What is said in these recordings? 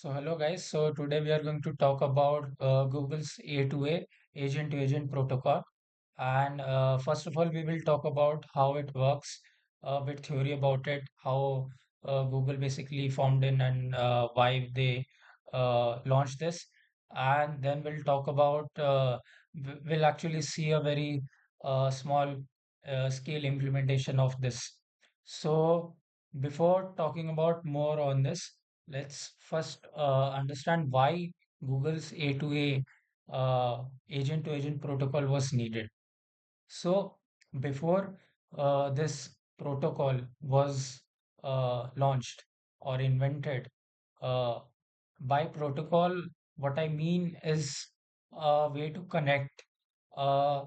So hello guys. So today we are going to talk about Google's A2A agent to agent protocol. And first of all, we will talk about how it works, a bit theory about it, how Google basically formed in and why they launched this. And then we'll talk about, we'll actually see a very small scale implementation of this. So before talking about more on this, let's first understand why Google's A2A agent to agent protocol was needed. So before this protocol was launched or invented, uh, by protocol, what I mean is a way to connect uh,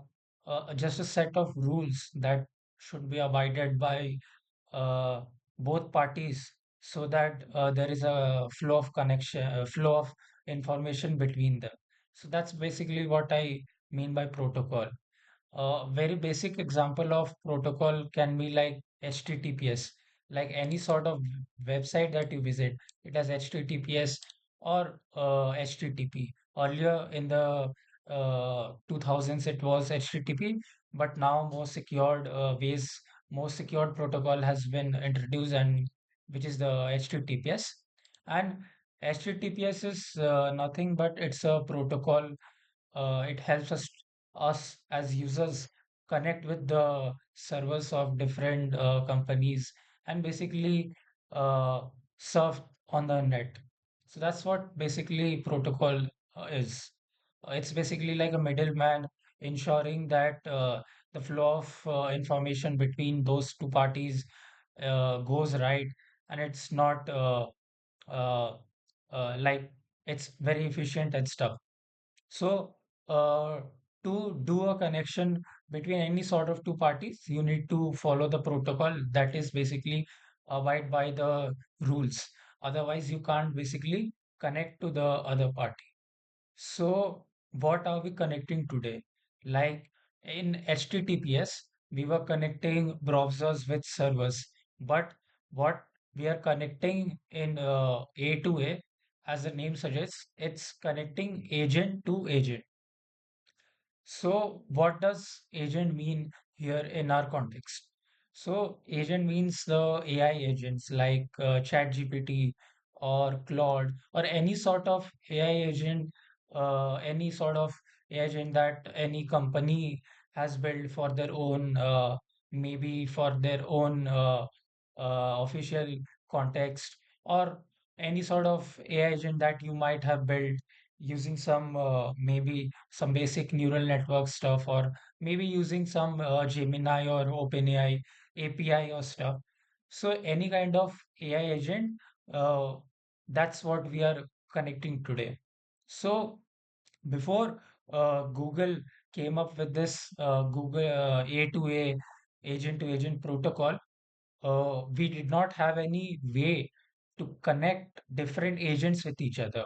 just a set of rules that should be abided by uh, both parties so that there is a flow of connection, flow of information between them. So that's basically what I mean by protocol. A very basic example of protocol can be like HTTPS, like any sort of website that you visit, it has HTTPS or HTTP. Earlier in the 2000s, it was HTTP, but now more secured protocol has been introduced, and which is the HTTPS. And HTTPS is nothing but it's a protocol. It helps us as users connect with the servers of different companies and basically uh, surf on the net. So that's what basically protocol is. It's basically like a middleman ensuring that the flow of information between those two parties goes right, and it's not uh, like it's very efficient and stuff. So, uh, to do a connection between any sort of two parties, you need to follow the protocol that is basically abide by the rules. Otherwise, you can't basically connect to the other party. So, what are we connecting today? Like in HTTPS, we were connecting browsers with servers, but what we are connecting in A2A, as the name suggests, it's connecting agent to agent. So, what does agent mean here in our context? So, agent means the AI agents like ChatGPT or Claude or any sort of AI agent, any sort of AI agent that any company has built for their own, maybe for their own official context, or any sort of AI agent that you might have built using some maybe some basic neural network stuff, or maybe using some Gemini or OpenAI API or stuff. So any kind of AI agent, uh, that's what we are connecting today. So before Google came up with this Google A2A agent to agent protocol, we did not have any way to connect different agents with each other.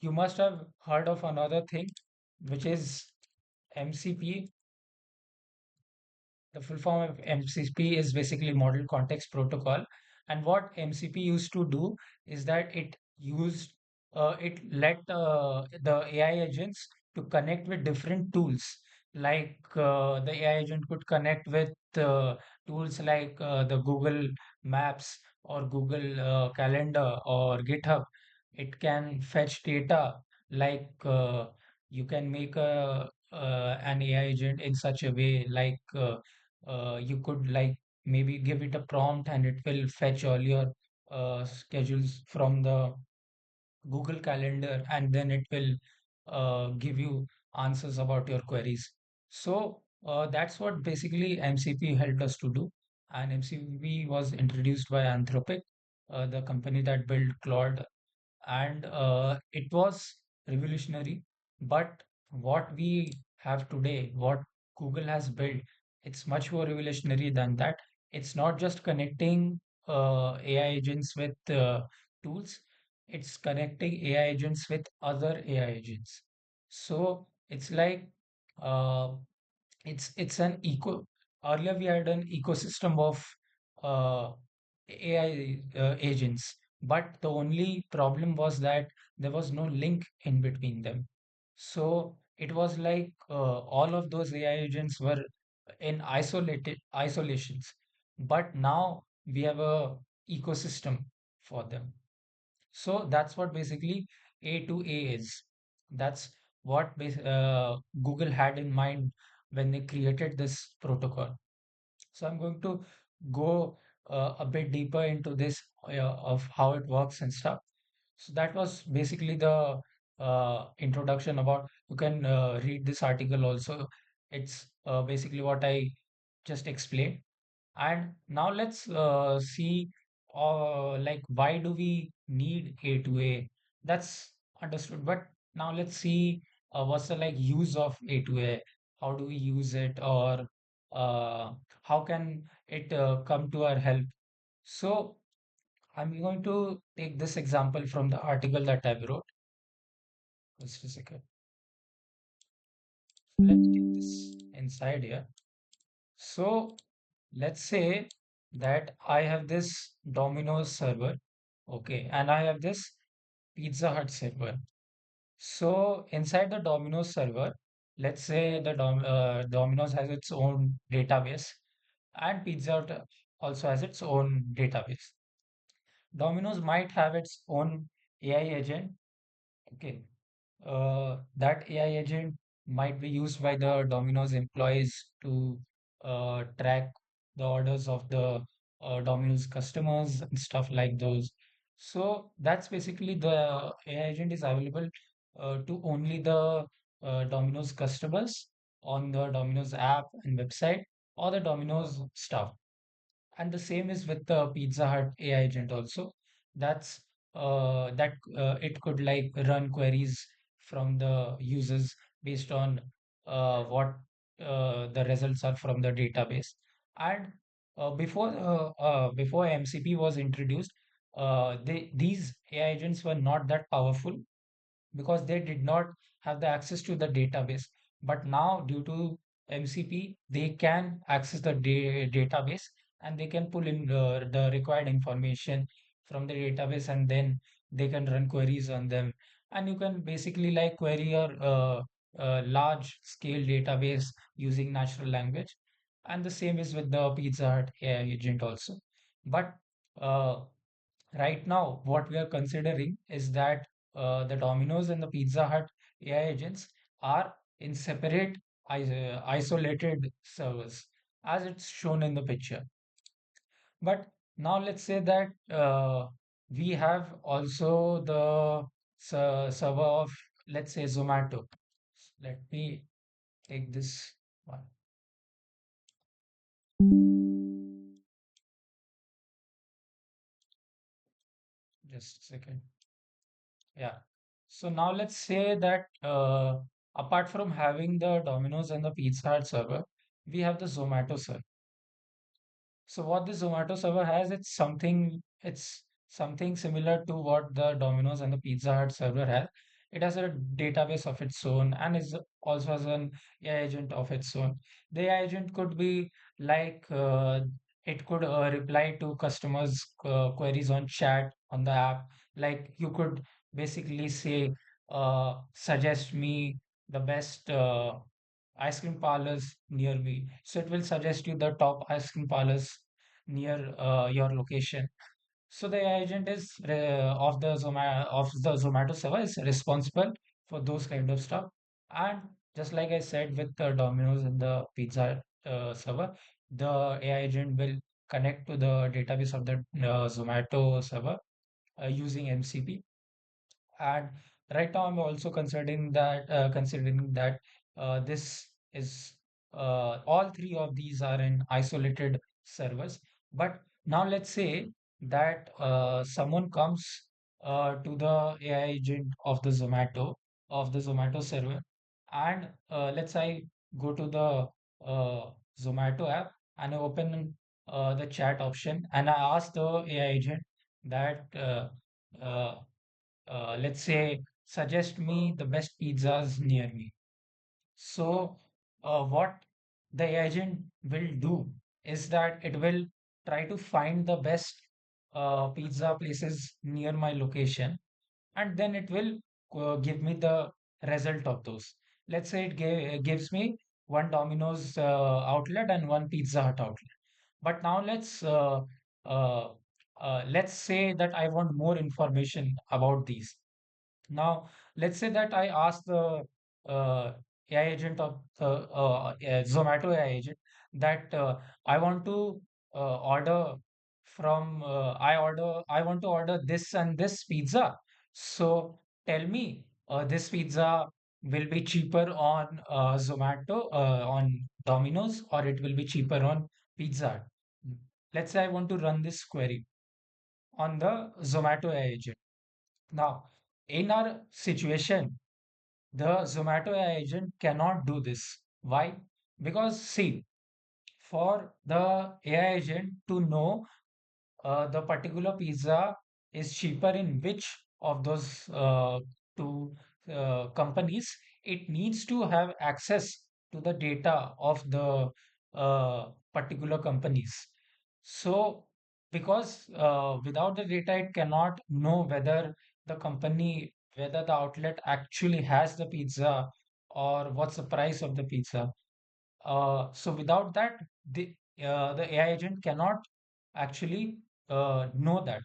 You must have heard of another thing, which is MCP. The full form of MCP is basically Model Context Protocol. And what MCP used to do is that it let the AI agents to connect with different tools. Like the AI agent could connect with tools like the Google Maps or Google Calendar or GitHub. It can fetch data like you can make an AI agent in such a way like you could like maybe give it a prompt and it will fetch all your schedules from the Google Calendar, and then it will give you answers about your queries. So that's what basically MCP helped us to do. And MCP was introduced by Anthropic, the company that built Claude, and it was revolutionary. But what we have today, what Google has built, it's much more revolutionary than that. It's not just connecting AI agents with tools, it's connecting AI agents with other AI agents. So it's like uh, it's an eco. Earlier we had an ecosystem of AI agents, But the only problem was that there was no link in between them. So it was like all of those AI agents were in isolated isolations. But now we have a ecosystem for them. So that's what basically A2A is. That's what Google had in mind when they created this protocol. So I'm going to go a bit deeper into this of how it works and stuff. So that was basically the introduction about. You can read this article also. It's basically what I just explained. And now let's see, like, why do we need A2A? That's understood. But now let's see what's the like use of A2A? How do we use it, or how can it come to our help? So I'm going to take this example from the article that I wrote. Just a second. Let's take this inside here. So let's say that I have this Domino's server, okay, and I have this Pizza Hut server. So inside the Domino's server, let's say the Domino's has its own database, and Pizza Hut also has its own database. Domino's might have its own AI agent, okay. That AI agent might be used by the Domino's employees to track the orders of the Domino's customers and stuff like those. So that's basically the AI agent is available to only the Domino's customers on the Domino's app and website, or the Domino's staff. And the same is with the Pizza Hut AI agent also. That's that it could like run queries from the users based on what the results are from the database. And before MCP was introduced, these AI agents were not that powerful because they did not have the access to the database. But now, due to MCP, they can access the database, and they can pull in the required information from the database, and then they can run queries on them. And you can basically like query your large scale database using natural language. And the same is with the Pizza Hut AI agent also. But uh, right now, what we are considering is that the Domino's and the Pizza Hut AI agents are in separate, isolated servers, as it's shown in the picture. But now let's say that we have also the server of, let's say, Zomato. Let me take this one. Just a second. Yeah. So now let's say that apart from having the Domino's and the Pizza Hut server, we have the Zomato server. So what the Zomato server has, it's something similar to what the Domino's and the Pizza Hut server has. It has a database of its own, and is also has an AI agent of its own. The AI agent could be like it could reply to customers' queries on chat on the app. Like you could basically say, suggest me the best ice cream parlors near me. So it will suggest you the top ice cream parlors near your location. So the agent is of the Zomato server is responsible for those kind of stuff. And just like I said with the Domino's and the Pizza server, the AI agent will connect to the database of the Zomato server using MCP. And right now, I'm also considering that this is all three of these are in isolated servers. But now let's say that someone comes to the AI agent of the Zomato server, and let's say go to the Zomato app and I open the chat option, and I ask the AI agent that uh, let's say, suggest me the best pizzas near me. So, what the agent will do is that it will try to find the best pizza places near my location, and then it will give me the result of those. Let's say it gives me one Domino's outlet and one Pizza Hut outlet. But now uh, let's say that I want more information about these. Now, let's say that I ask the AI agent of the Zomato AI agent that I want to order I want to order this and this pizza. So tell me, this pizza will be cheaper on Zomato, on Domino's, or it will be cheaper on Pizza Hut. Let's say I want to run this query on the Zomato AI agent. Now, in our situation, the Zomato AI agent cannot do this. Why? Because see, for the AI agent to know the particular pizza is cheaper in which of those two companies, it needs to have access to the data of the particular companies. So, because without the data, it cannot know whether the outlet actually has the pizza or what's the price of the pizza. So without that, the AI agent cannot actually know that.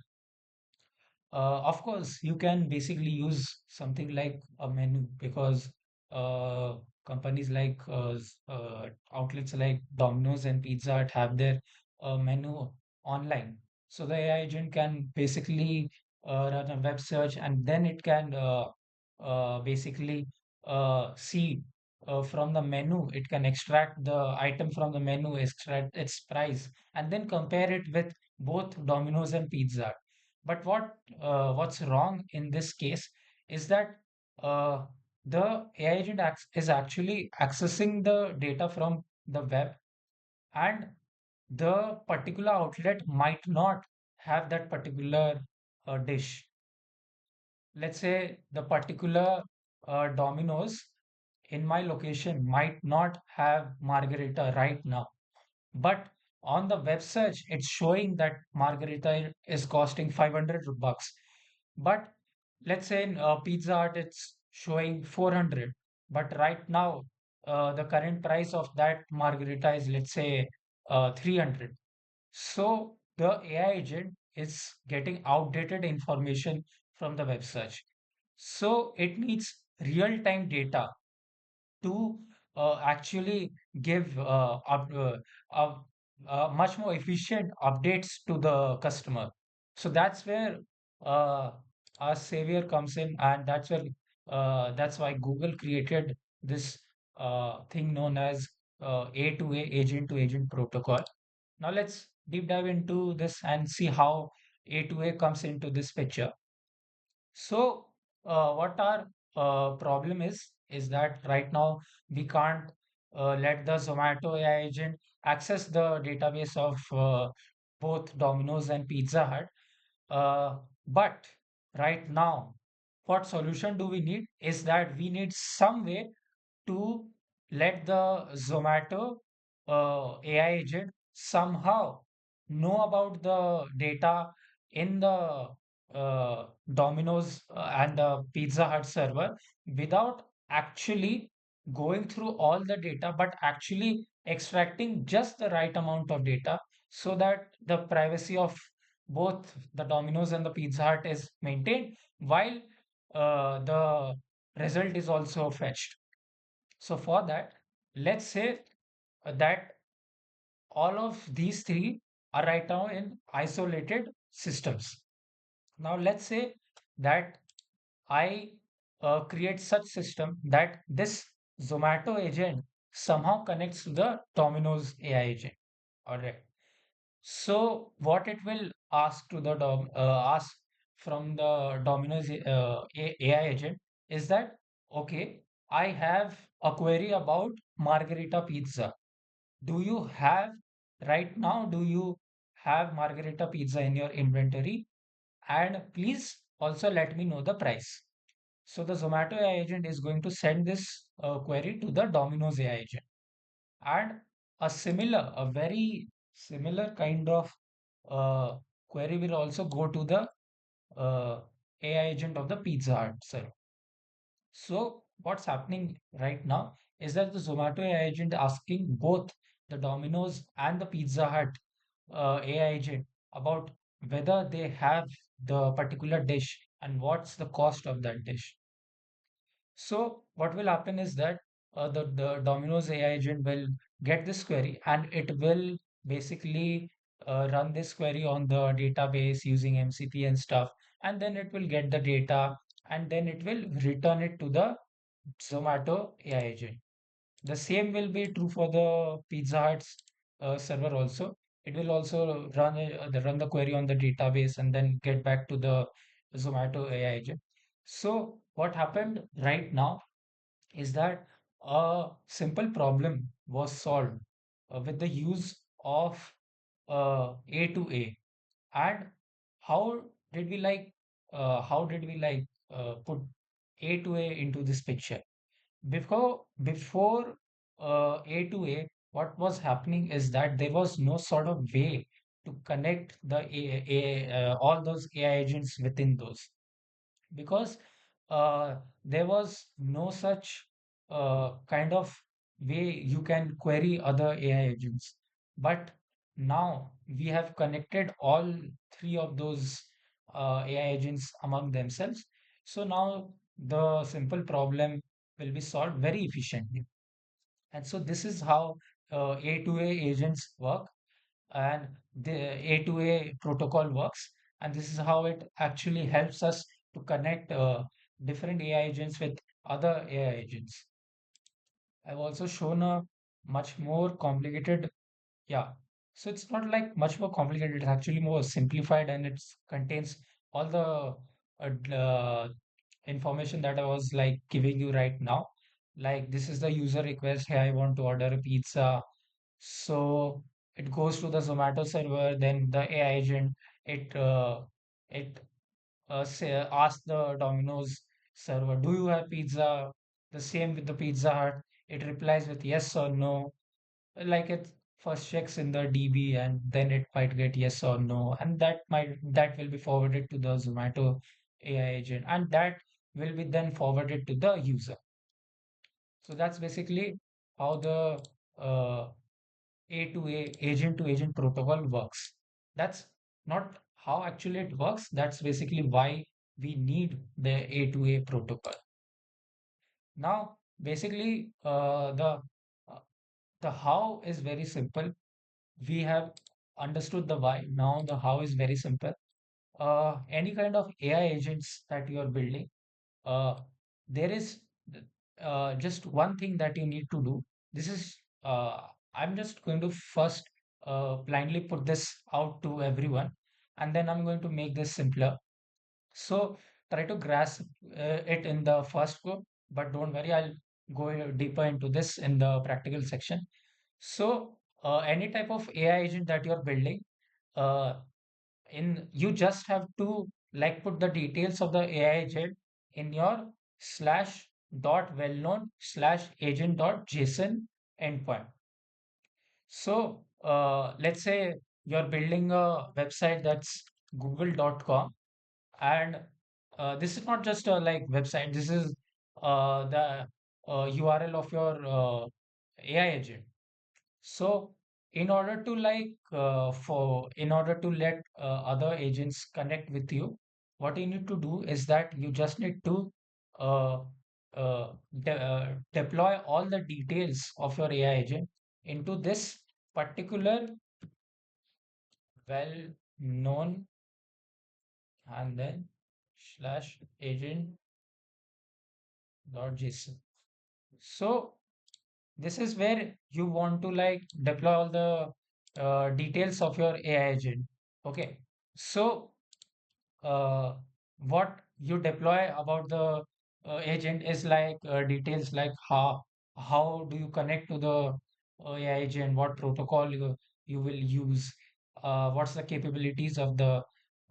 Of course, you can basically use something like a menu because uh, companies like outlets like Domino's and Pizza Hut have their menu online. So the AI agent can basically run a web search, and then it can basically see from the menu. It can extract the item from the menu, extract its price, and then compare it with both Domino's and Pizza Hut. But what's wrong in this case is that uh, the AI agent is actually accessing the data from the web, and the particular outlet might not have that particular dish. Let's say the particular Domino's in my location might not have margarita right now, but on the web search, it's showing that margarita is costing 500 bucks. But let's say in Pizza Hut, it's showing 400. But right now, the current price of that margarita is, let's say, 300. So the AI agent is getting outdated information from the web search. So it needs real-time data to actually give uh, much more efficient updates to the customer. So that's where uh, our savior comes in, and that's why Google created this thing known as A2A, agent to agent protocol. Now let's deep dive into this and see how A2A comes into this picture. So, what our problem is that right now we can't let the Zomato AI agent access the database of both Domino's and Pizza Hut. But right now, what solution do we need is that we need some way to let the Zomato AI agent somehow know about the data in the Domino's and the Pizza Hut server without actually going through all the data, but actually extracting just the right amount of data so that the privacy of both the Domino's and the Pizza Hut is maintained while the result is also fetched. So for that, let's say that all of these three are right now in isolated systems. Now let's say that I create such system that this Zomato agent somehow connects to the Domino's AI agent. All right. So what it will ask to the ask from the Domino's AI agent is that okay, I have a query about margarita pizza. Do you have right now? Do you have margarita pizza in your inventory? And please also let me know the price. So the Zomato AI agent is going to send this query to the Domino's AI agent, and a very similar kind of uh, query will also go to the AI agent of the Pizza Hut server. So what's happening right now is that the Zomato AI agent asking both the Domino's and the Pizza Hut AI agent about whether they have the particular dish and what's the cost of that dish. So what will happen is that the Domino's AI agent will get this query and it will basically run this query on the database using MCP and stuff, and then it will get the data and then it will return it to the Zomato AI agent. The same will be true for the Pizza Hut's server also. It will also run the query on the database and then get back to the Zomato AI agent. So what happened right now is that a simple problem was solved with the use of A2A. And how did we like how did we like put A2A into this picture? Before A2A, what was happening is that there was no sort of way to connect the all those AI agents within those, because there was no such kind of way you can query other AI agents. But now we have connected all three of those AI agents among themselves. So now the simple problem will be solved very efficiently. And so this is how A2A agents work and the A2A protocol works. And this is how it actually helps us to connect different AI agents with other AI agents. I've also shown a much more complicated, yeah. So it's not like much more complicated, it's actually more simplified and it contains all the information that I was like giving you right now. Like this is the user request, hey, I want to order a pizza. So it goes to the Zomato server, then the AI agent, it asks the Domino's server, do you have pizza? The same with the Pizza Hut. It replies with yes or no. Like it first checks in the DB and then it might get yes or no. And that will be forwarded to the Zomato AI agent. And that will be then forwarded to the user. So that's basically how the A2A agent to agent protocol works. That's not how actually it works. That's basically why we need the A2A protocol. Now, basically, uh, the how is very simple. We have understood the why. Now the how is very simple. Any kind of AI agents that you are building, uh, there is just one thing that you need to do. This is, I'm just going to first blindly put this out to everyone, and then I'm going to make this simpler. So try to grasp it in the first go, but don't worry, I'll go deeper into this in the practical section. So any type of AI agent that you're building, uh, in you just have to like put the details of the AI agent in your slash dot well known slash agent dot JSON endpoint. So let's say you're building a website that's google.com, and this is not just a like website, this is the URL of your AI agent. So in order to in order to let other agents connect with you, what you need to do is that you just need to uh, deploy all the details of your AI agent into this particular well-known and then slash agent dot JSON. So this is where you want to like deploy all the details of your AI agent. Okay. So uh, what you deploy about the agent is like details like how do you connect to the AI agent, what protocol you will use, what's the capabilities of the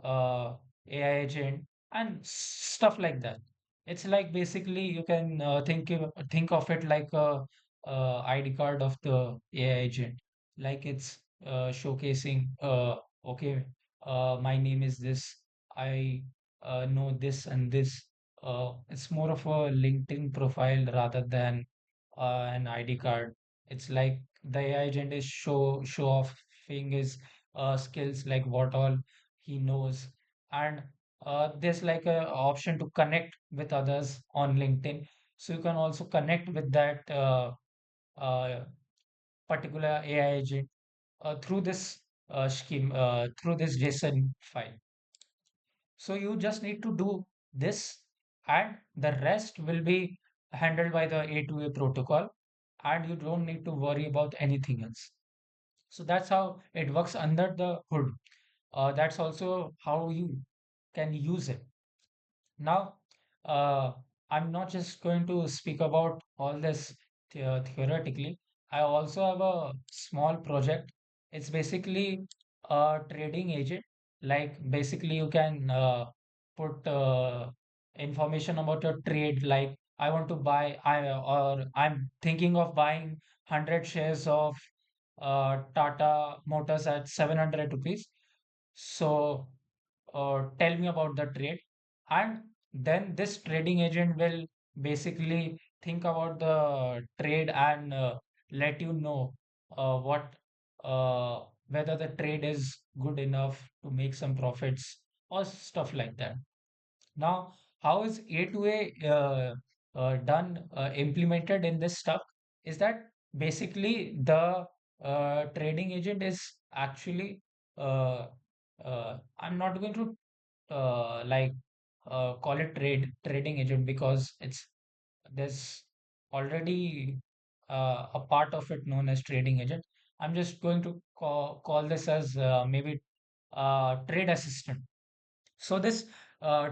AI agent, and stuff like that. It's like basically you can think of it like a ID card of the AI agent, like it's showcasing okay. my name is this, I know this and this. It's more of a LinkedIn profile rather than an ID card. It's like the AI agent is show offing his skills, like what all he knows, and there's like a option to connect with others on LinkedIn. So you can also connect with that uh, particular AI agent through this scheme, through this JSON file. So you just need to do this, and the rest will be handled by the A2A protocol, and you don't need to worry about anything else. So that's how it works under the hood. That's also how you can use it. Now, uh, I'm not just going to speak about all this theoretically. I also have a small project. It's basically a trading agent. Like basically, you can put information about your trade. Like I want to buy, or I'm thinking of buying 100 shares of Tata Motors at 700 rupees. So tell me about the trade, and then this trading agent will basically think about the trade and let you know what whether the trade is good enough to make some profits or stuff like that. Now, how is A2A done, implemented in this stuff? Is that basically the trading agent is actually, uh, I'm not going to like call it trading agent because it's there's already a part of it known as trading agent. I'm just going to call this as maybe trade assistant. So this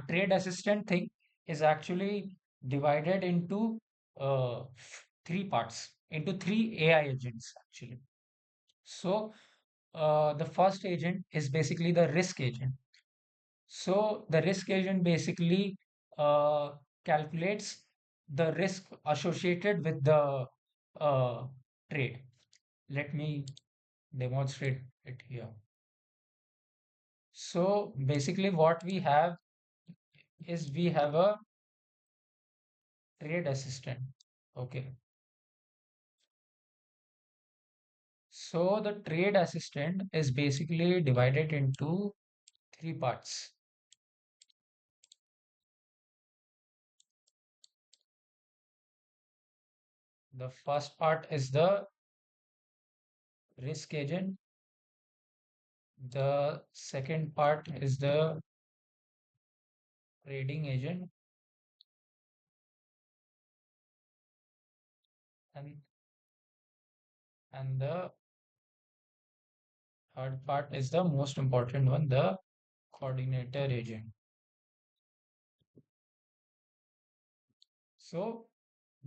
trade assistant thing is actually divided into three parts, into three AI agents actually. So the first agent is basically the risk agent. So the risk agent basically uh, calculates the risk associated with the uh, trade. Let me demonstrate it here. So basically what we have is we have a trade assistant. Okay. So the trade assistant is basically divided into three parts. The first part is the risk agent. The second part is the trading agent. And the third part is the most important one, the coordinator agent. So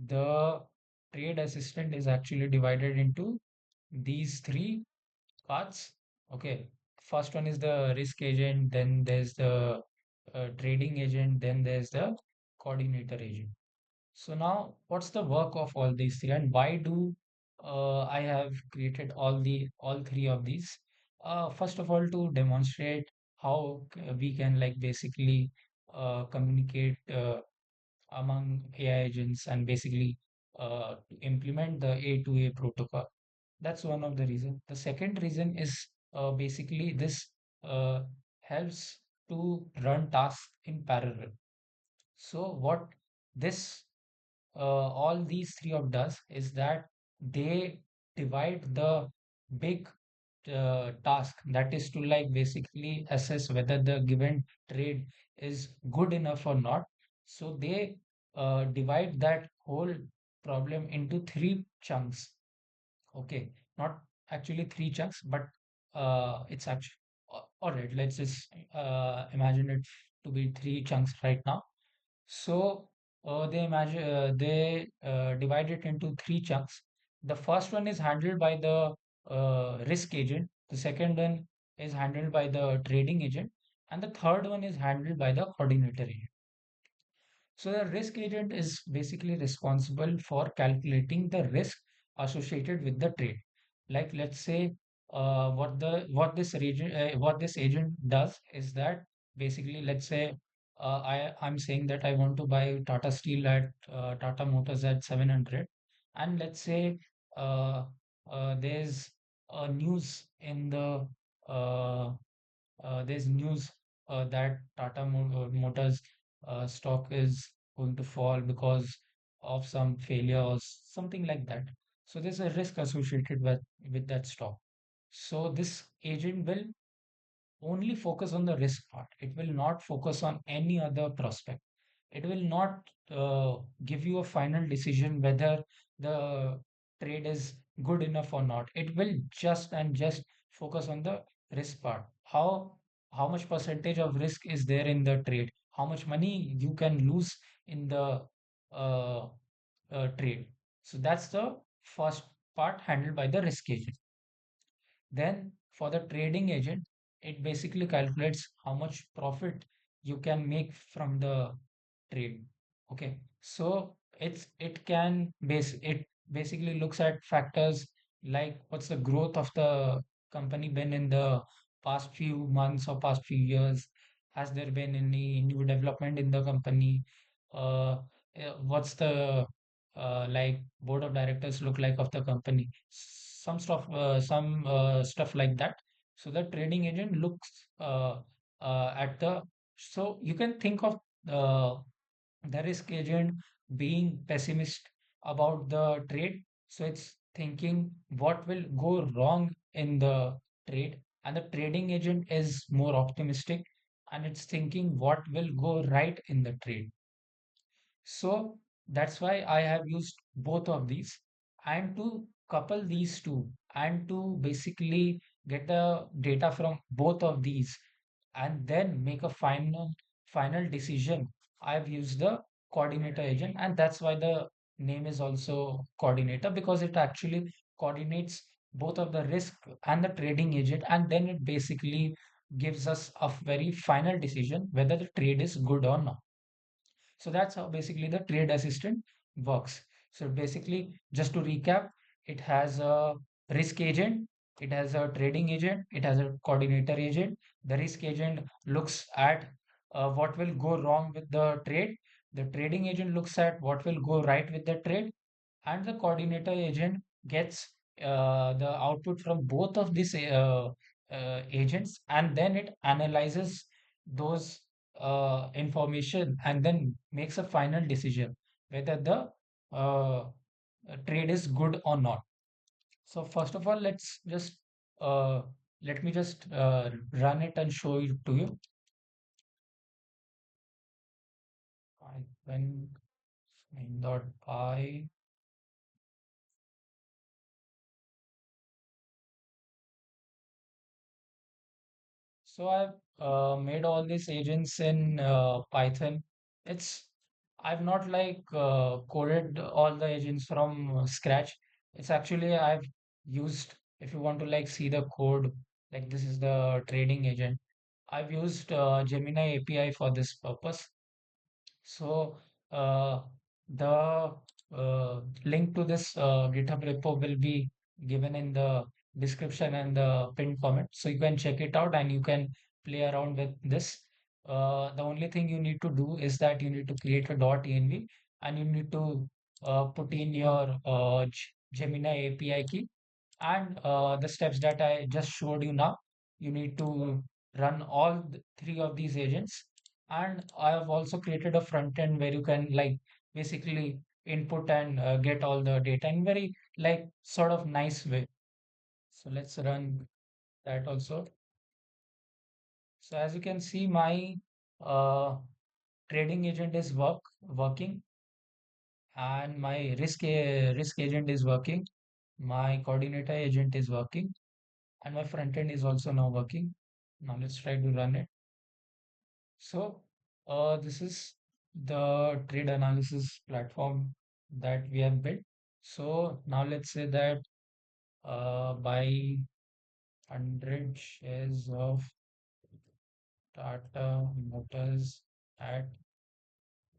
the trade assistant is actually divided into these three parts. Okay. First one is the risk agent, then there's the trading agent, then there's the coordinator agent. So now, what's the work of all these three, and why do I have created all three of these? First of all, to demonstrate how we can like basically communicate among AI agents and basically implement the A2A protocol. That's one of the reasons. The second reason is basically this uh, helps to run tasks in parallel. So what this all these three of does is that they divide the big task, that is to like basically assess whether the given trade is good enough or not. So they divide that whole problem into three chunks. Okay, not actually three chunks, but it's actually all right. Let's just imagine it to be three chunks right now. So they divide it into three chunks. The first one is handled by the risk agent. The second one is handled by the trading agent, and the third one is handled by the coordinator agent. So the risk agent is basically responsible for calculating the risk associated with the trade. Like let's say what this agent does is that basically, let's say I'm saying that I want to buy Tata Steel at Tata Motors at 700, and let's say uh, there's a news in uh, there's news that Motors stock is going to fall because of some failure or something like that. So there's a risk associated with that stock. So this agent will only focus on the risk part. It will not focus on any other prospect. It will not give you a final decision whether the trade is good enough or not. It will just focus on the risk part. How much percentage of risk is there in the trade? How much money you can lose in the uh, trade? So that's the first part handled by the risk agent. Then for the trading agent, it basically calculates how much profit you can make from the trade. Okay. So it basically looks at factors like what's the growth of the company been in the past few months or past few years? Has there been any new development in the company? Uh, what's the like board of directors look like of the company? Some stuff like that. So the trading agent looks at the so you can think of uh, the risk agent being pessimist about the trade. So it's thinking what will go wrong in the trade, and the trading agent is more optimistic and it's thinking what will go right in the trade. So that's why I have used both of these, and to couple these two and to basically get the data from both of these and then make a final decision. I've used the coordinator agent, and that's why the name is also coordinator, because it actually coordinates both of the risk and the trading agent, and then it basically gives us a very final decision whether the trade is good or not. So that's how basically the trade assistant works. So basically, just to recap, it has a risk agent, it has a trading agent, it has a coordinator agent. The risk agent looks at what will go wrong with the trade. The trading agent looks at what will go right with the trade, and the coordinator agent gets the output from both of these agents, and then it analyzes those information and then makes a final decision whether the trade is good or not. So first of all, uh, let me just run it and show it to you. Python main.py. So I've made all these agents in Python. It's I've not like coded all the agents from scratch. It's actually I've used, if you want to like see the code, like this is the trading agent. I've used Gemini API for this purpose. So uh, the link to this GitHub repo will be given in the description and the pinned comment. So you can check it out and you can play around with this. The only thing you need to do is that you need to create a .env and you need to put in your Gemini API key and the steps that I just showed you now. You need to run all three of these agents. And I have also created a front end where you can like basically input and get all the data in very like sort of nice way. So let's run that also. So as you can see, my uh, trading agent is working, and my risk agent is working. My coordinator agent is working, and my front end is also now working. Now let's try to run it. So this is the trade analysis platform that we have built. So now let's say that buy 100 shares of Tata Motors at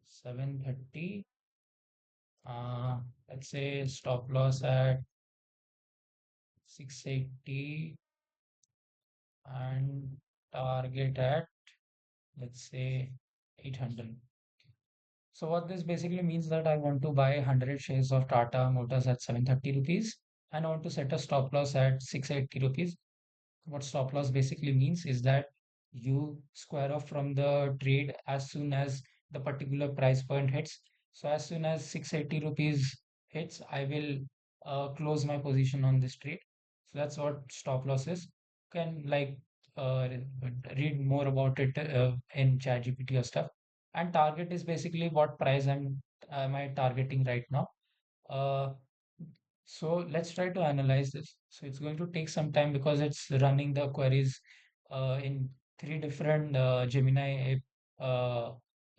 730. Let's say stop loss at 680 and target at, let's say, 800. So what this basically means that I want to buy 100 shares of Tata Motors at 730 rupees and I want to set a stop loss at 680 rupees. What stop loss basically means is that you square off from the trade as soon as the particular price point hits. So as soon as 680 rupees hits, I will close my position on this trade. So that's what stop loss is. You can read more about it in ChatGPT or stuff. And target is basically what price am I targeting right now. Uh, so let's try to analyze this. So it's going to take some time because it's running the queries in three different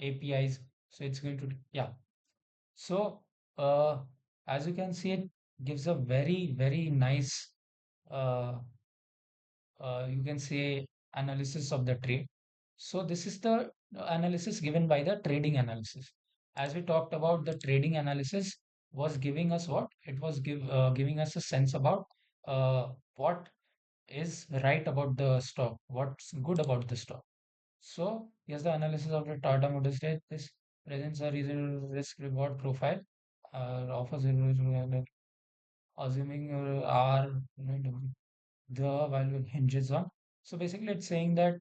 APIs. So it's going to, yeah. So uh, as you can see, it gives a very, very nice, uh, you can say, analysis of the trade. So this is the analysis given by the trading analysis. As we talked about, the trading analysis was giving us what? It was giving us a sense about what is right about the stock, what's good about the stock. So here's the analysis of the Tata Motors trade. This presents a reasonable risk reward profile, offers assuming R the value hinges on. So basically, it's saying that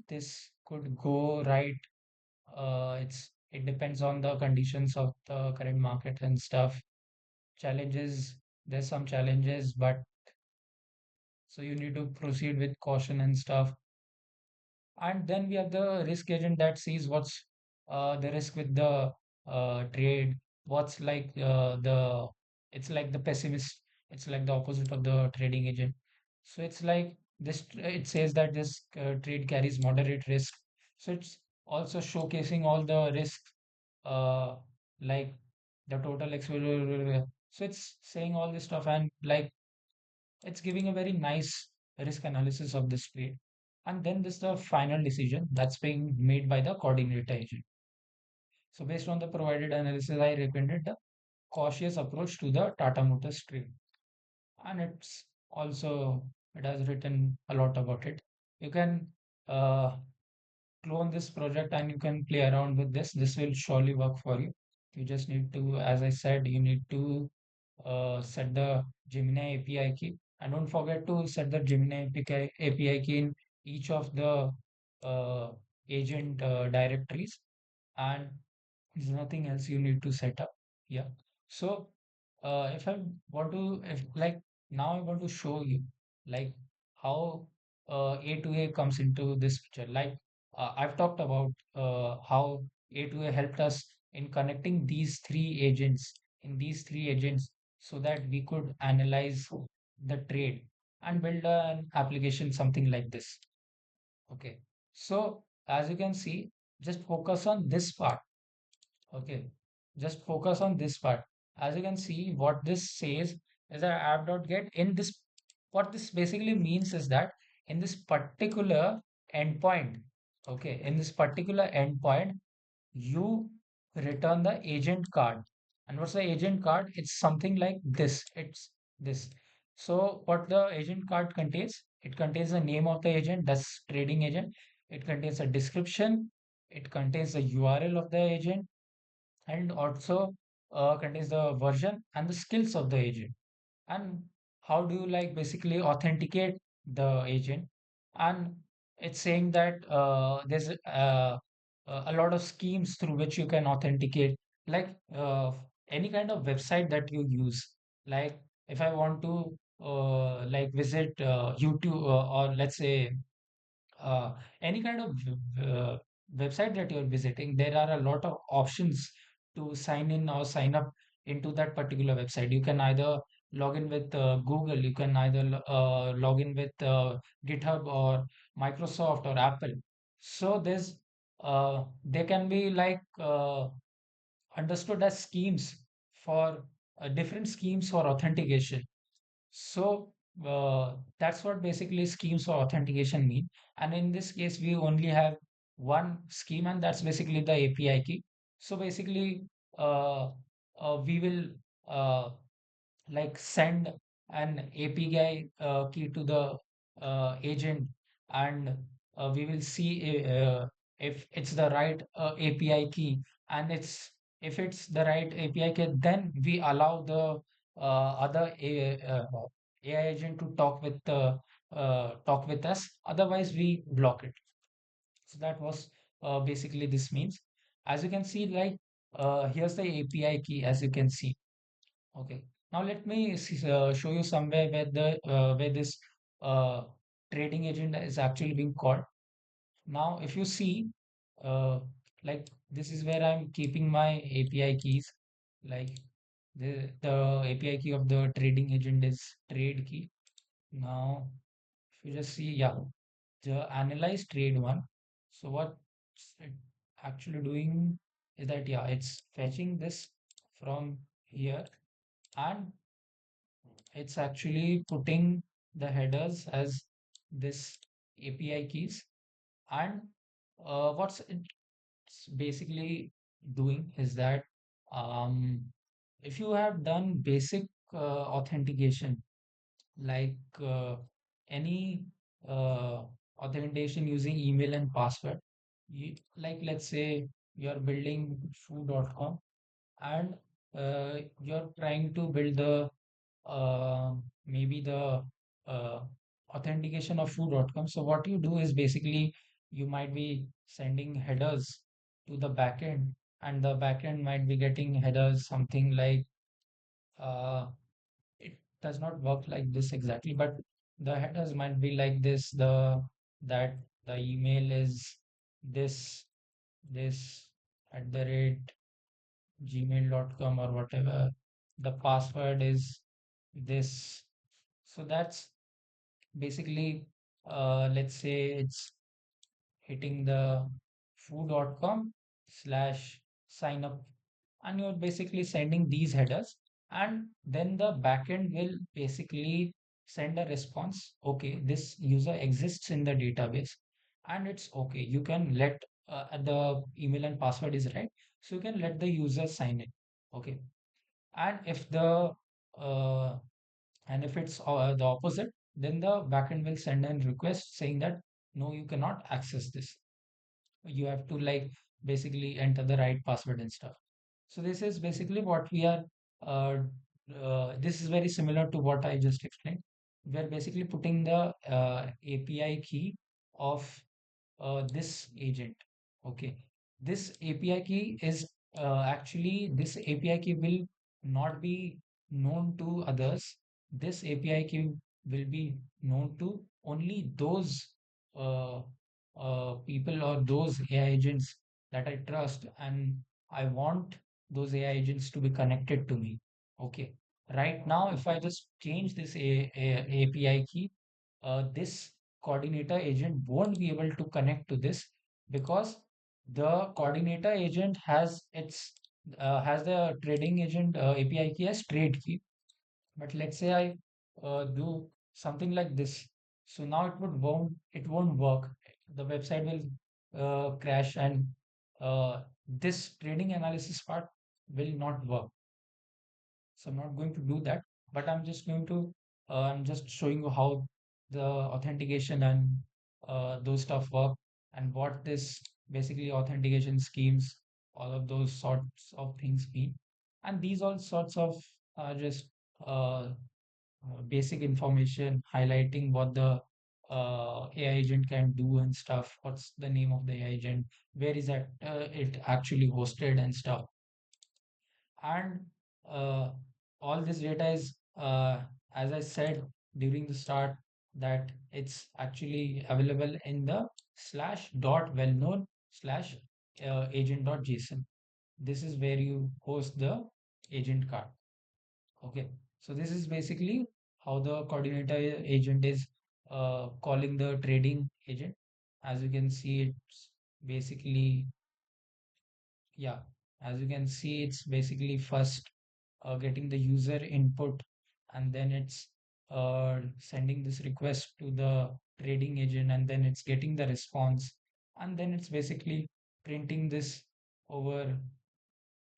this could go right. It depends on the conditions of the current market and stuff. Challenges, there's some challenges, but so you need to proceed with caution and stuff. And then we have the risk agent that sees what's the risk with the trade, what's it's like the pessimist, it's like the opposite of the trading agent. So it's like it says that this trade carries moderate risk. So it's also showcasing all the risks, uh, like the total exposure. So it's saying all this stuff and like it's giving a very nice risk analysis of this trade. And then this the final decision that's being made by the coordinator agent. So based on the provided analysis, I recommended the cautious approach to the Tata Motors trade. And it has written a lot about it. You can uh, clone this project and you can play around with this. This will surely work for you. You just need to, as I said, you need to set the Gemini API key. And don't forget to set the Gemini API key in each of the uh, agent directories. And there's nothing else you need to set up. Yeah. So if I want to, if like now I want to show you like how A2A comes into this picture. Like I've talked about how A2A helped us in connecting these three agents so that we could analyze the trade and build an application something like this. Okay. So as you can see, just focus on this part. Okay. Just focus on this part. As you can see, what this says is that app.get in this, what this basically means is that in this particular endpoint, okay, in this particular endpoint, you return the agent card. And what's the agent card? It's something like this. It's this. So what the agent card contains? It contains the name of the agent, that's trading agent. It contains a description. It contains the URL of the agent and also contains the version and the skills of the agent. And how do you like basically authenticate the agent? And it's saying that there's a lot of schemes through which you can authenticate, like any kind of website that you use. Like if I want to like visit YouTube or let's say uh, any kind of website that you're visiting, there are a lot of options to sign in or sign up into that particular website. You can either log in with Google, you can either log in with GitHub or Microsoft or Apple. So there can be understood as schemes for different schemes for authentication. So that's what basically schemes for authentication mean. And in this case, we only have one scheme, and that's basically the API key. So basically, uh, we will uh, like send an API key to the agent, and we will see if it's the right API key, and it's if it's the right API key, then we allow the other AI agent to talk with us. Otherwise, we block it. So that was basically this means. As you can see, like here's the API key, as you can see. Okay. Now let me show you somewhere where this uh, trading agent is actually being called. Now, if you see, uh, like this is where I'm keeping my API keys. Like the API key of the trading agent is trade key. Now, if you just see, yeah, the analyze trade one. So what it actually doing is that, yeah, it's fetching this from here, and it's actually putting the headers as this API keys. And what's it's basically doing is that um, if you have done basic authentication, like any uh, authentication using email and password, like let's say you're building foo.com, and you're trying to build the maybe the uh, authentication of foo.com. So what you do is basically you might be sending headers to the backend, and the backend might be getting headers something like uh, it does not work like this exactly, but the headers might be like this, that the email is this at the rate gmail.com or whatever, the password is this. So that's basically, let's say it's hitting the foo.com slash sign up, and you're basically sending these headers, and then the backend will basically send a response. Okay, this user exists in the database, and it's okay. You can let the email and password is right, so you can let the user sign in. Okay, and uh, if it's the opposite, then the backend will send a request saying that no, you cannot access this. You have to like basically enter the right password and stuff. So this is basically what we are. Uh, this is very similar to what I just explained. We are basically putting the API key of this agent. Okay, this API key is actually this API key will not be known to others. This API key will be known to only those uh, people or those AI agents that I trust, and I want those AI agents to be connected to me. Okay. Right now, if I just change this API key, this coordinator agent won't be able to connect to this, because the coordinator agent has the trading agent API key as trade key. But let's say I do something like this. So now it won't work. The website will crash, and this trading analysis part will not work. So I'm not going to do that, but I'm just showing you how the authentication and those stuff work, and what this basically authentication schemes, all of those sorts of things mean. And these all sorts of just basic information highlighting what the AI agent can do and stuff. What's the name of the AI agent? Where is it actually hosted and stuff? And uh, all this data is, as I said during the start, that it's actually available in the slash dot well known slash agent dot json. This is where you host the agent card. Okay, so this is basically how the coordinator agent is calling the trading agent. As you can see, it's basically, yeah, as you can see, it's basically first getting the user input, and then it's sending this request to the trading agent, and then it's getting the response, and then it's basically printing this over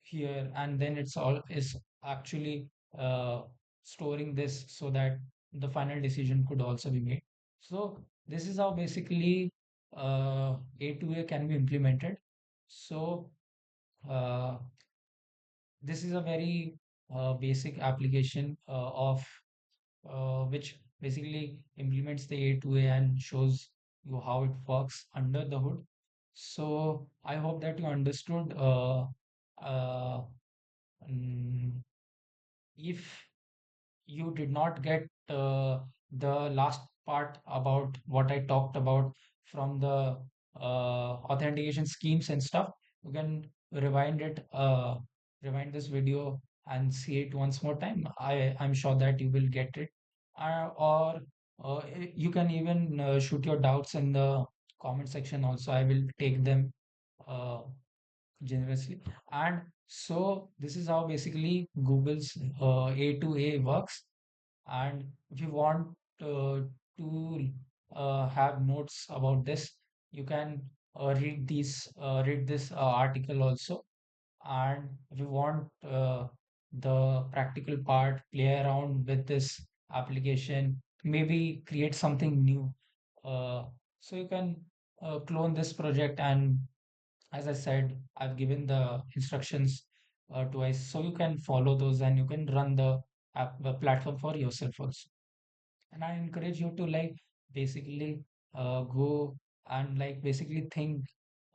here, and then it's all is actually uh, storing this so that the final decision could also be made. So this is how basically A2A can be implemented. So uh, this is a very basic application of which basically implements the A2A and shows you how it works under the hood. So I hope that you understood. Uh, mm, if you did not get the last part about what I talked about from the authentication schemes and stuff, you can rewind this video and see it once more time. I'm sure that you will get it. Or you can even shoot your doubts in the comment section also. I will take them uh, generously. And so this is how basically Google's A2A works. And if you want to have notes about this, you can read this article also. And if you want the practical part, play around with this application, maybe create something new. So you can clone this project, and as I said, I've given the instructions twice, so you can follow those and you can run the platform for yourself also. And I encourage you to like basically go and like basically think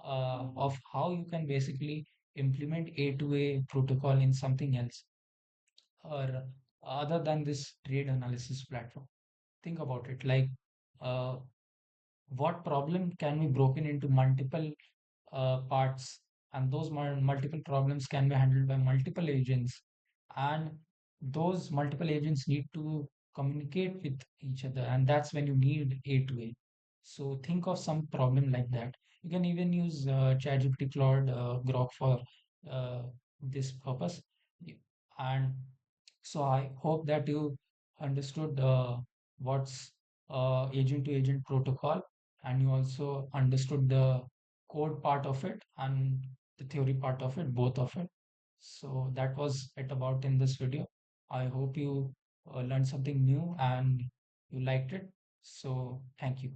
of how you can basically implement A2A protocol in something else or other than this trade analysis platform. Think about it like uh, what problem can be broken into multiple parts, and those multiple problems can be handled by multiple agents, and those multiple agents need to communicate with each other, and that's when you need A2A. So think of some problem like that. You can even use ChatGPT, Claude, Grok for uh, this purpose. And so I hope that you understood what's agent to agent protocol, and you also understood the code part of it and the theory part of it, both of it. So that was it about in this video. I hope you learned something new and you liked it. So thank you.